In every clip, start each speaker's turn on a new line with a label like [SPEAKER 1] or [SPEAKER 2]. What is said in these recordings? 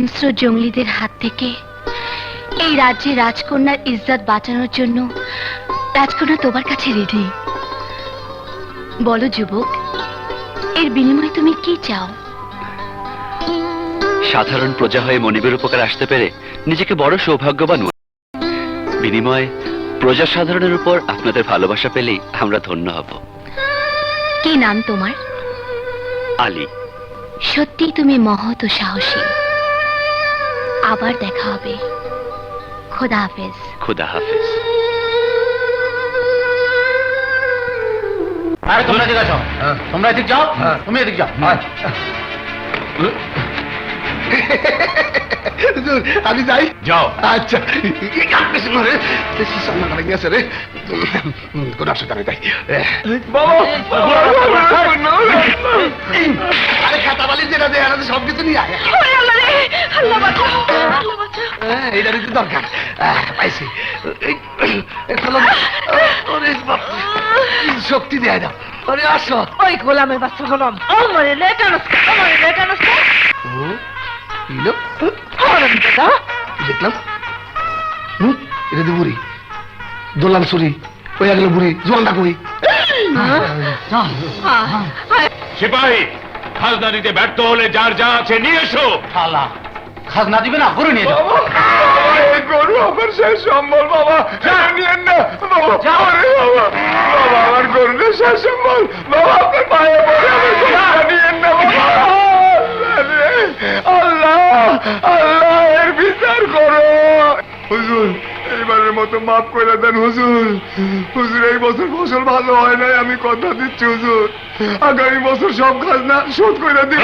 [SPEAKER 1] হিংস্র জঙ্গলিদের হাত থেকে এই রাজ্যে রাজকন্যার ইজ্জত বাঁচানোর জন্য রাজকন্যা তোমার কাছে রেডি। বলো যুবক, এর বিনিময়ে তুমি কি চাও?
[SPEAKER 2] সাধারণ প্রজা হয়ে মনিবের উপকার আসতে পেরে নিজেকে বড় সৌভাগ্যবান। বিনিময়ে প্রজা সাধারণের উপর আপনাদের ভালোবাসা পেলেই আমরা ধন্য হব।
[SPEAKER 1] কি নাম তোমার?
[SPEAKER 2] আলী।
[SPEAKER 1] সত্যি তুমি মহৎ ও সাহসী। আবার দেখা হবে। খোদা হাফেজ।
[SPEAKER 2] খোদা হাফেজ।
[SPEAKER 3] আরে তোমরা এদিকে যাও, তোমরা এদিকে যাও, তুমি এদিকে যাও।
[SPEAKER 4] আমি যাই।
[SPEAKER 3] যাও।
[SPEAKER 4] আচ্ছা গেছে রে, কোন অসুবিধা নেই। তাই আরে খাতা বালি যেটা দেয় সব কিছু নিয়ে আয়। এইটা দিতে দরকার। পাইছি, শক্তি দেয় দাও। আরে আসো।
[SPEAKER 5] ওই গোলামের বাচ্চা গোলাম আমারে লেটানস
[SPEAKER 4] দেখলাম এটা দি বুড়ি দোলাম চুরি ওই গেল বুড়ি জোয়ানটা কই?
[SPEAKER 3] সিপাহী, খাজনা দিতে ব্যর্থ হলে যার যা আছে নিয়ে এসো। শালা খাজনা দিবে না, গরু নিয়ে যাও।
[SPEAKER 4] গরু আমার শেষ সম্বল বাবা, নিয়েন না বাবা। বাবা আমার গরু শেষ সম্বল বাবা, আপনার পায়ে পড়ে আমার গরুটা নিয়েন না বাবা। আল্লাহ আল্লাহ এর বিচার করো। হুজুর এইবারের মতো মাফ করে দেন হুজুর। হুজুর এই বছর ফসল ভালো হয় নাই, আমি কথা দিচ্ছি হুজুর, আগামী বছর সব খাজনা শোধ করে দিন।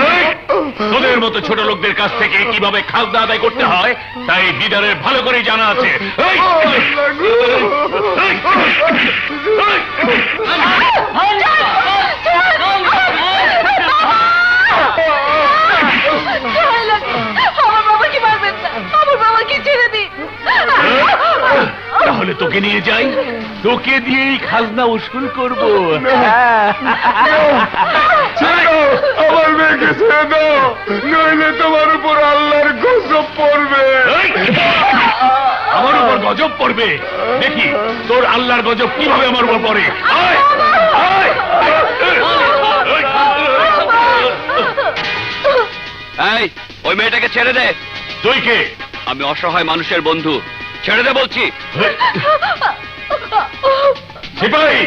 [SPEAKER 3] তোদের মতো ছোট লোকদের কাছ থেকে কিভাবে খাজনা আদায় করতে হয় তাই দিদারের ভালো করে জানা আছে। তাহলে তোকে নিয়ে যাই, তোকে দিয়েই খাজনা উসুল করবো।
[SPEAKER 4] আমার মেয়েকে ছেড়ে দাও, নইলে তোমার উপর আল্লাহর গজব পড়বে।
[SPEAKER 3] আমার উপর গজব পড়বে? দেখি তোর আল্লাহর গজব কিভাবে আমার উপর পড়ে।
[SPEAKER 2] এই, ওই মেয়েটাকে ছেড়ে দে।
[SPEAKER 3] তুই কে?
[SPEAKER 2] আমি অসহায় মানুষের বন্ধু, ছেড়ে দে বলছি।
[SPEAKER 3] সিপাহী,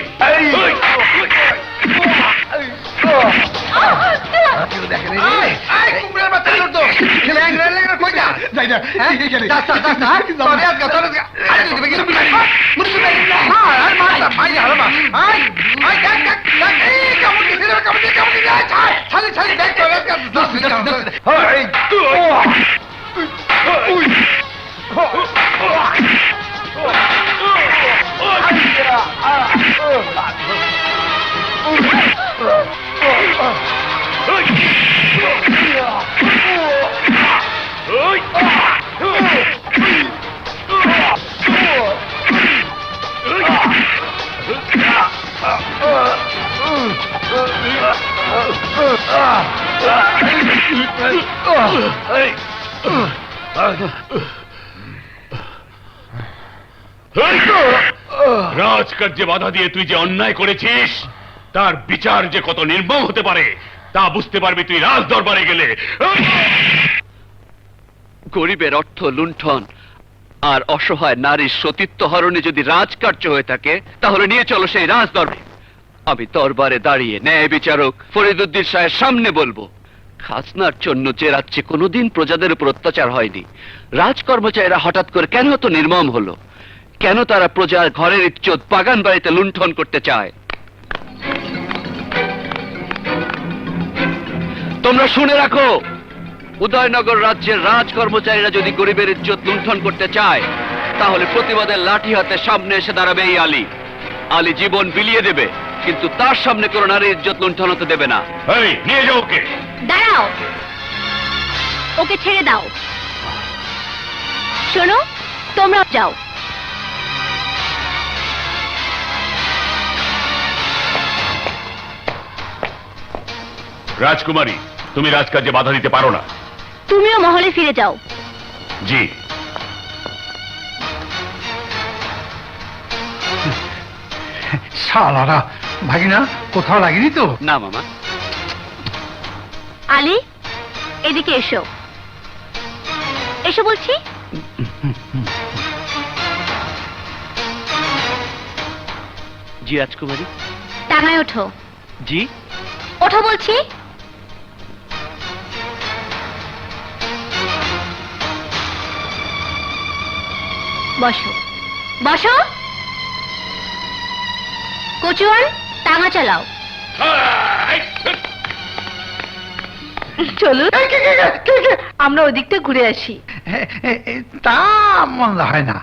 [SPEAKER 3] রাজকার্যে বাধা দিয়ে তুই যে অন্যায় করেছিস তার বিচার যে কত নির্মম হতে পারে তা বুঝতে পারবি তুই রাজ দরবারে গেলে।
[SPEAKER 2] গরিবের অর্থ লুণ্ঠন আর অসহায় নারীর সতীত্ব হরণে যদি রাজকার্য হয়ে থাকে তাহলে নিয়ে চলো সেই রাজ দরবারে। আমি দরবারে দাঁড়িয়ে ন্যায় বিচারক ফরিদুদ্দিন সাহের সামনে বলবো, খাজনার জন্য যে রাজ্যে কোনোদিন প্রজাদের উপর অত্যাচার হয়নি, রাজকর্মচারীরা হঠাৎ করে কেন তো নির্মম হলো? কেন তারা প্রজার ঘরের ইজ্জত বাগান বাড়িতে লুণ্ঠন করতে চায়? তোমরা শুনে রাখো, উদয়নগর রাজ্যের রাজকর্মচারীরা যদি গরিবের ইজ্জত লুণ্ঠন করতে চায় তাহলে প্রতিবাদের লাঠি হাতে সামনে এসে দাঁড়াবে এই আলী। আলী জীবন বিলিয়ে দেবে, কিন্তু তার সামনে কোনো নারীর ইজ্জত লুণ্ঠন হতে দেবে না।
[SPEAKER 3] এই নিয়ে যাও ওকে।
[SPEAKER 1] দাঁড়াও, ওকে ছেড়ে দাও। শোনো, তোমরা যাও।
[SPEAKER 3] রাজকুমারী, তুমি রাজকার্যে বাধা দিতে পারো না।
[SPEAKER 1] তুমিও মহলে ফিরে যাও।
[SPEAKER 3] জি।
[SPEAKER 6] শালারা, ভাগিনা কোথাও লাগেনি তো?
[SPEAKER 2] না মামা।
[SPEAKER 1] আলী, এদিকে এসো, এসো বলছি।
[SPEAKER 2] জি রাজকুমারী।
[SPEAKER 1] টাঙায় ওঠো।
[SPEAKER 2] জি।
[SPEAKER 1] ওঠো বলছি। বসো বসো। কচুয়ান, টাঙা চালাও।
[SPEAKER 5] চলুন আমরা ওদিকটা ঘুরে আসি।
[SPEAKER 6] তা মন্দ হয় না।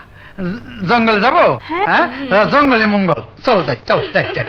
[SPEAKER 6] জঙ্গলে যাবো?
[SPEAKER 5] হ্যাঁ।
[SPEAKER 6] হ্যাঁ, জঙ্গলে মঙ্গল। চল যাই, চল যাই যাই।